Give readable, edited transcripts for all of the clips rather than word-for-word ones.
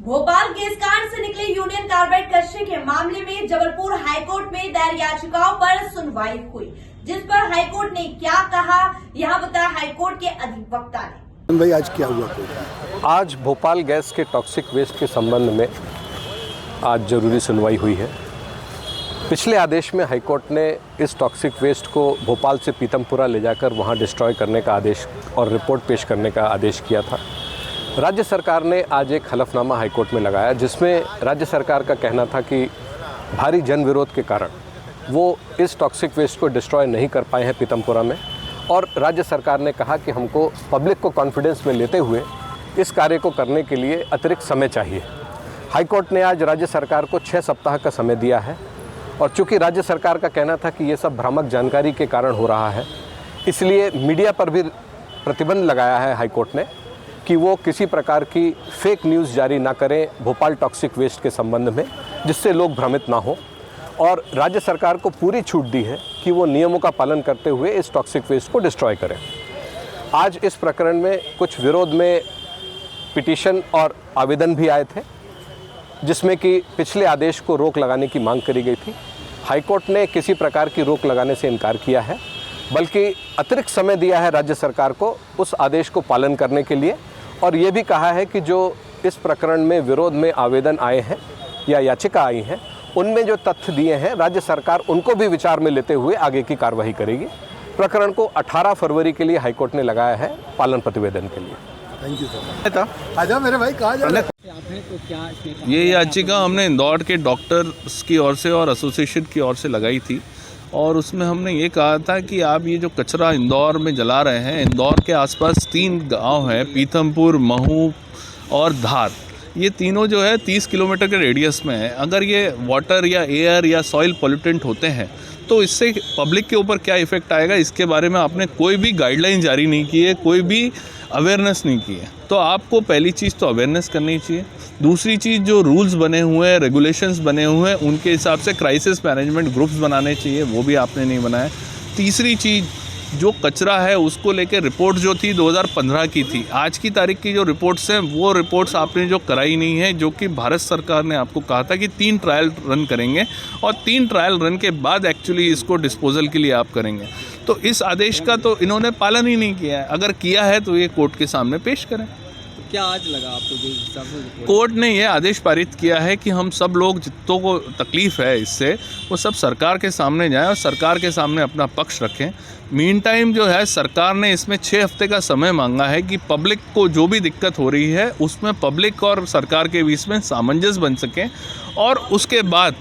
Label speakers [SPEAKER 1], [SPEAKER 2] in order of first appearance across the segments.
[SPEAKER 1] Bhopal gas कांड से निकले यूनियन कार्बाइड कचरे के मामले में जबलपुर हाईकोर्ट में दायर याचिकाओं पर सुनवाई हुई, जिस पर हाईकोर्ट ने क्या कहा, यहां बताया हाईकोर्ट के अधिवक्ता ने।
[SPEAKER 2] भाई आज क्या हुआ?
[SPEAKER 3] आज भोपाल गैस के टॉक्सिक वेस्ट के संबंध में आज जरूरी सुनवाई हुई है। पिछले आदेश में हाईकोर्ट ने इस टॉक्सिक वेस्ट को भोपाल से पीतमपुरा ले जाकर वहां डिस्ट्रॉय करने का आदेश और रिपोर्ट पेश करने का आदेश किया था। राज्य सरकार ने आज एक हलफनामा हाईकोर्ट में लगाया, जिसमें राज्य सरकार का कहना था कि भारी जन विरोध के कारण वो इस टॉक्सिक वेस्ट को डिस्ट्रॉय नहीं कर पाए हैं पीतमपुरा में, और राज्य सरकार ने कहा कि हमको पब्लिक को कॉन्फिडेंस में लेते हुए इस कार्य को करने के लिए अतिरिक्त समय चाहिए। हाईकोर्ट ने आज राज्य सरकार को 6 सप्ताह का समय दिया है, और चूँकि राज्य सरकार का कहना था कि ये सब भ्रामक जानकारी के कारण हो रहा है, इसलिए मीडिया पर भी प्रतिबंध लगाया है हाईकोर्ट ने कि वो किसी प्रकार की फेक न्यूज़ जारी ना करें भोपाल टॉक्सिक वेस्ट के संबंध में, जिससे लोग भ्रमित ना हो। और राज्य सरकार को पूरी छूट दी है कि वो नियमों का पालन करते हुए इस टॉक्सिक वेस्ट को डिस्ट्रॉय करें। आज इस प्रकरण में कुछ विरोध में पिटीशन और आवेदन भी आए थे, जिसमें कि पिछले आदेश को रोक लगाने की मांग करी गई थी। हाईकोर्ट ने किसी प्रकार की रोक लगाने से इनकार किया है, बल्कि अतिरिक्त समय दिया है राज्य सरकार को उस आदेश को पालन करने के लिए, और ये भी कहा है कि जो इस प्रकरण में विरोध में आवेदन आए हैं या याचिका आई हैं, उनमें जो तथ्य दिए हैं राज्य सरकार उनको भी विचार में लेते हुए आगे की कार्रवाई करेगी। प्रकरण को 18 फरवरी के लिए हाईकोर्ट ने लगाया है पालन प्रतिवेदन के लिए।
[SPEAKER 2] Thank you sir. आजा मेरे भाई, कहाँ जा रहे हैं?
[SPEAKER 4] ये याचिका हमने इंदौर के डॉक्टर्स की ओर से और एसोसिएशन की ओर से लगाई थी, और उसमें हमने ये कहा था कि आप ये जो कचरा इंदौर में जला रहे हैं, इंदौर के आसपास 3 गांव हैं, पीथमपुर, महू और धार, ये तीनों जो है 30 किलोमीटर के रेडियस में है। अगर ये वाटर या एयर या सॉइल पोल्यूटेंट होते हैं तो इससे पब्लिक के ऊपर क्या इफ़ेक्ट आएगा, इसके बारे में आपने कोई भी गाइडलाइन जारी नहीं की है, कोई भी अवेयरनेस नहीं की है। तो आपको पहली चीज़ तो अवेयरनेस करनी चाहिए। दूसरी चीज़, जो रूल्स बने हुए हैं, रेगुलेशंस बने हुए हैं, उनके हिसाब से क्राइसिस मैनेजमेंट ग्रुप्स बनाने चाहिए, वो भी आपने नहीं बनाए। तीसरी चीज़, जो कचरा है उसको लेकर रिपोर्ट जो थी 2015 की थी, आज की तारीख की जो रिपोर्ट्स हैं वो रिपोर्ट्स आपने जो कराई नहीं है, जो कि भारत सरकार ने आपको कहा था कि 3 ट्रायल रन करेंगे और 3 ट्रायल रन के बाद एक्चुअली इसको डिस्पोजल के लिए आप करेंगे। तो इस आदेश का तो इन्होंने पालन ही नहीं किया है। अगर किया है तो ये कोर्ट के सामने पेश करें।
[SPEAKER 5] क्या आज लगा आपको जो हिसाब से
[SPEAKER 4] कोर्ट ने यह आदेश पारित किया है कि हम सब लोग जितनों को तकलीफ़ है इससे, वो सब सरकार के सामने जाएं और सरकार के सामने अपना पक्ष रखें। मीन टाइम जो है सरकार ने इसमें 6 हफ्ते का समय मांगा है कि पब्लिक को जो भी दिक्कत हो रही है उसमें पब्लिक और सरकार के बीच में सामंजस्य बन सके, और उसके बाद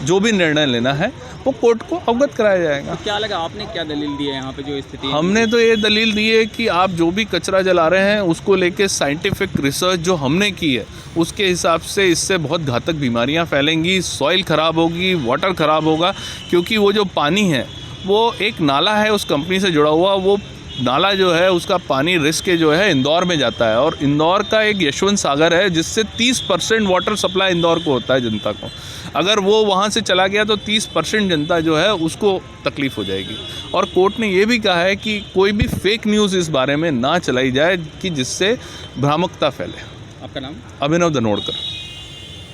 [SPEAKER 4] जो भी निर्णय लेना है वो कोर्ट को अवगत कराया जाएगा।
[SPEAKER 5] तो क्या लगा, आपने क्या दलील दी है यहाँ पे जो स्थिति?
[SPEAKER 4] हमने तो ये दलील दी है कि आप जो भी कचरा जला रहे हैं उसको लेके साइंटिफिक रिसर्च जो हमने की है उसके हिसाब से इससे बहुत घातक बीमारियाँ फैलेंगी, सॉइल ख़राब होगी, वाटर ख़राब होगा, क्योंकि वो जो पानी है वो एक नाला है उस कंपनी से जुड़ा हुआ, वो नाला जो है उसका पानी रिस्क के जो है इंदौर में जाता है, और इंदौर का एक यशवंत सागर है जिससे 30% वाटर सप्लाई इंदौर को होता है जनता को। अगर वो वहाँ से चला गया तो 30% जनता जो है उसको तकलीफ़ हो जाएगी। और कोर्ट ने ये भी कहा है कि कोई भी फेक न्यूज़ इस बारे में ना चलाई जाए कि जिससे भ्रामकता फैले।
[SPEAKER 5] आपका नाम?
[SPEAKER 4] अभिनव धनोड़कर।